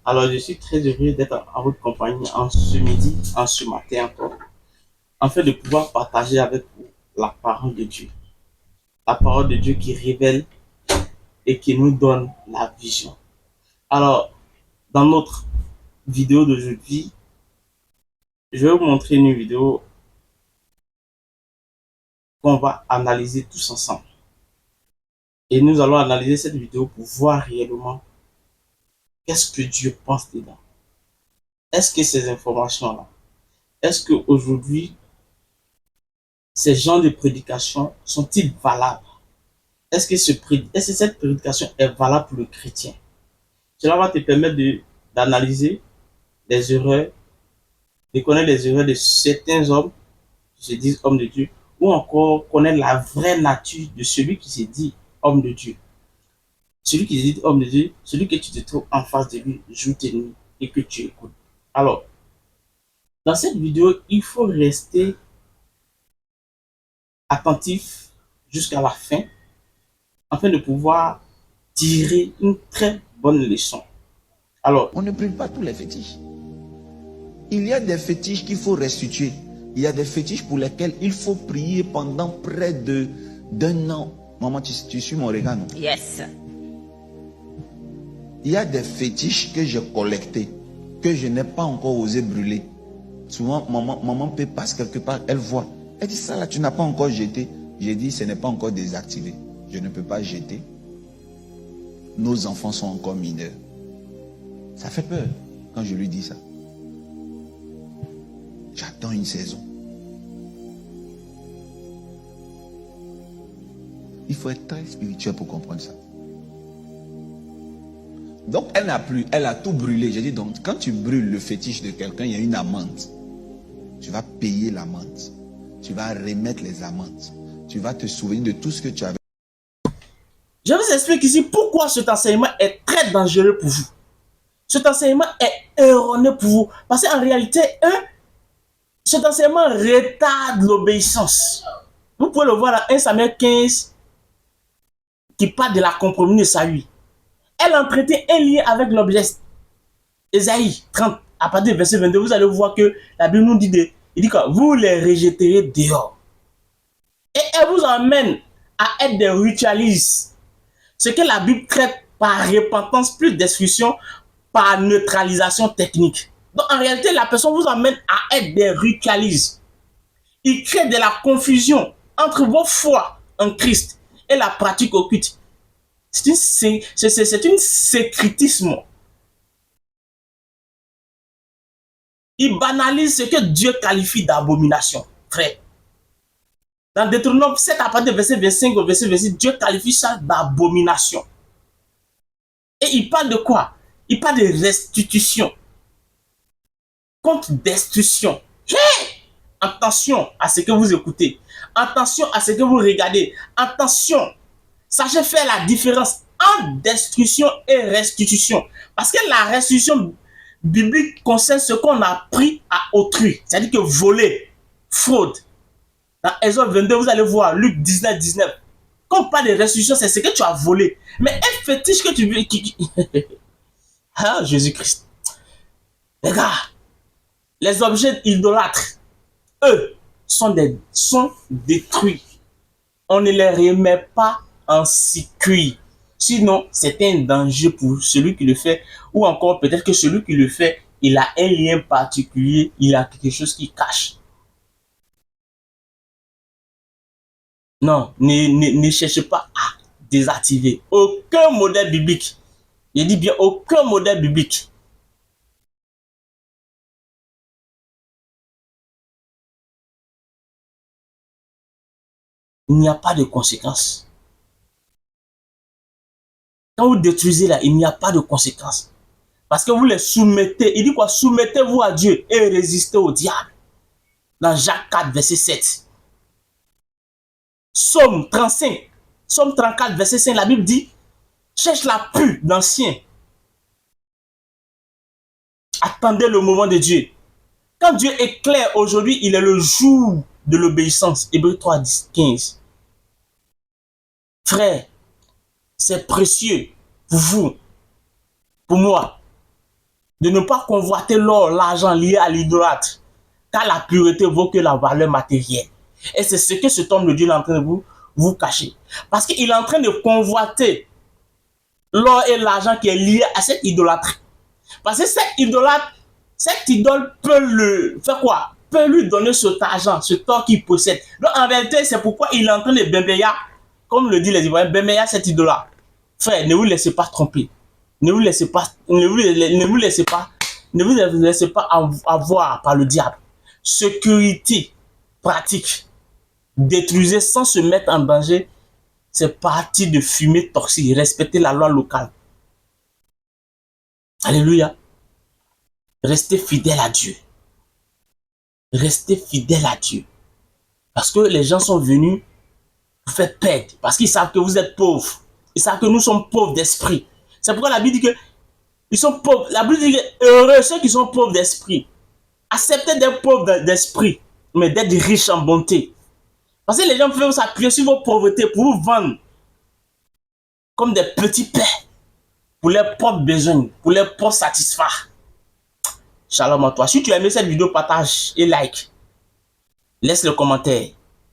Alors, je suis très heureux d'être en votre compagnie en ce midi, en ce matin encore, afin de pouvoir partager avec vous la parole de Dieu. La parole de Dieu qui révèle et qui nous donne la vision. Alors, dans notre vidéo d'aujourd'hui, je vais vous montrer une vidéo qu'on va analyser tous ensemble. Et nous allons analyser cette vidéo pour voir réellement qu'est-ce que Dieu pense dedans. Est-ce que ces informations-là, est-ce qu'aujourd'hui, ces genres de prédications sont-ils valables? Est-ce que cette prédication est valable pour le chrétien? Cela va te permettre d'analyser les erreurs, de connaître les erreurs de certains hommes qui se disent hommes de Dieu, ou encore connaître la vraie nature de celui qui se dit homme de Dieu. Celui qui se dit homme de Dieu, celui que tu te trouves en face de lui jour et nuit et que tu écoutes. Alors, dans cette vidéo, il faut rester attentif jusqu'à la fin afin de pouvoir tirer une très bonne leçon. Alors, on ne brûle pas tous les fétiches. Il y a des fétiches qu'il faut restituer. Il y a des fétiches pour lesquels il faut prier pendant près d'un an. Maman, tu suis mon regard, non? Yes. Il y a des fétiches que j'ai collectés, que je n'ai pas encore osé brûler. Souvent, maman peut passer quelque part, elle voit. Elle dit, ça là, tu n'as pas encore jeté. J'ai dit, ce n'est pas encore désactivé. Je ne peux pas jeter. Nos enfants sont encore mineurs. Ça fait peur quand je lui dis ça. J'attends une saison. Il faut être très spirituel pour comprendre ça. Donc elle n'a plus, elle a tout brûlé. J'ai dit donc quand tu brûles le fétiche de quelqu'un, il y a une amende. Tu vas payer l'amende. Tu vas remettre les amendes. Tu vas te souvenir de tout ce que tu avais. je vous explique ici pourquoi cet enseignement est très dangereux pour vous. Cet enseignement est erroné pour vous. Parce qu'en réalité, cet enseignement retarde l'obéissance. Vous pouvez le voir dans 1 Samuel 15 qui parle de la compromis de Saül. Elle entretient un lien avec l'objet. Ésaïe 30, à partir du verset 22, vous allez voir que la Bible nous dit, il dit que vous les rejetterez dehors. Et elle vous emmène à être des ritualistes. Ce que la Bible traite par repentance plus destruction, par neutralisation technique. Donc en réalité, la personne vous emmène à être des ritualistes. Il crée de la confusion entre vos foi en Christ et la pratique occulte. C'est un sécritisme. Il banalise ce que Dieu qualifie d'abomination, frère. Dans Deutéronome 7, à partir du verset 25 au verset 26, Dieu qualifie ça d'abomination. Et il parle de quoi? Il parle de restitution contre destruction. Hey! Attention à ce que vous écoutez. Attention à ce que vous regardez. Attention. Sachez faire la différence entre destruction et restitution. Parce que la restitution biblique concerne ce qu'on a pris à autrui. C'est-à-dire que voler, fraude. Dans Exode 22, vous allez voir, Luc 19, 19. Quand on parle de restitution, c'est ce que tu as volé. Mais un fétiche que tu veux... Ah, Jésus-Christ. Les gars, les objets idolâtres, eux, sont détruits. On ne les remet pas en circuit. Sinon, c'est un danger pour celui qui le fait. Ou encore, peut-être que celui qui le fait, il a un lien particulier, il a quelque chose qui cache. Non, ne cherchez pas à désactiver aucun modèle biblique. Je dis bien aucun modèle biblique. Il n'y a pas de conséquences. Quand vous détruisez là, il n'y a pas de conséquences. Parce que vous les soumettez. Il dit quoi? Soumettez-vous à Dieu et résistez au diable. Dans Jacques 4, verset 7. Psaume 35. Psaume 34, verset 5. La Bible dit, cherche la pluie d'ancien. Attendez le moment de Dieu. Quand Dieu est clair aujourd'hui, il est le jour de l'obéissance. Hébreux 3, 10, 15. Frère, c'est précieux pour vous, pour moi, de ne pas convoiter l'or, l'argent lié à l'idolâtre, car la pureté vaut que la valeur matérielle. Et c'est ce que cet homme de Dieu est en train de vous cacher. Parce qu'il est en train de convoiter l'or et l'argent qui est lié à cette idolâtrie. Parce que cette idole peut le faire quoi? Peut lui donner cet argent, ce or qu'il possède. Donc en réalité, c'est pourquoi il est en train de béméya, comme le dit les Ivoiriens, béméya cette idole-là. Frère, ne vous laissez pas tromper. Ne vous laissez pas, ne vous laissez pas avoir par le diable. Sécurité pratique. Détruisez sans se mettre en danger. C'est parti de fumer toxique. Respectez la loi locale. Alléluia. Restez fidèle à Dieu. Restez fidèle à Dieu. Parce que les gens sont venus vous faire perdre. Parce qu'ils savent que vous êtes pauvres. Ils savent que nous sommes pauvres d'esprit. C'est pourquoi la Bible dit que ils sont pauvres. La Bible dit que heureux ceux qui sont pauvres d'esprit. Acceptez d'être pauvres d'esprit, mais d'être riches en bonté. Parce que les gens peuvent s'appuyer sur vos pauvretés pour vous vendre comme des petits pains pour leurs propres besoins, pour leurs propres satisfaire. Shalom à toi. Si tu as aimé cette vidéo, partage et like. Laisse le commentaire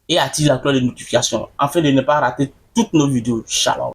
et active la cloche de notification afin de ne pas rater toutes nos vidéos. Shalom.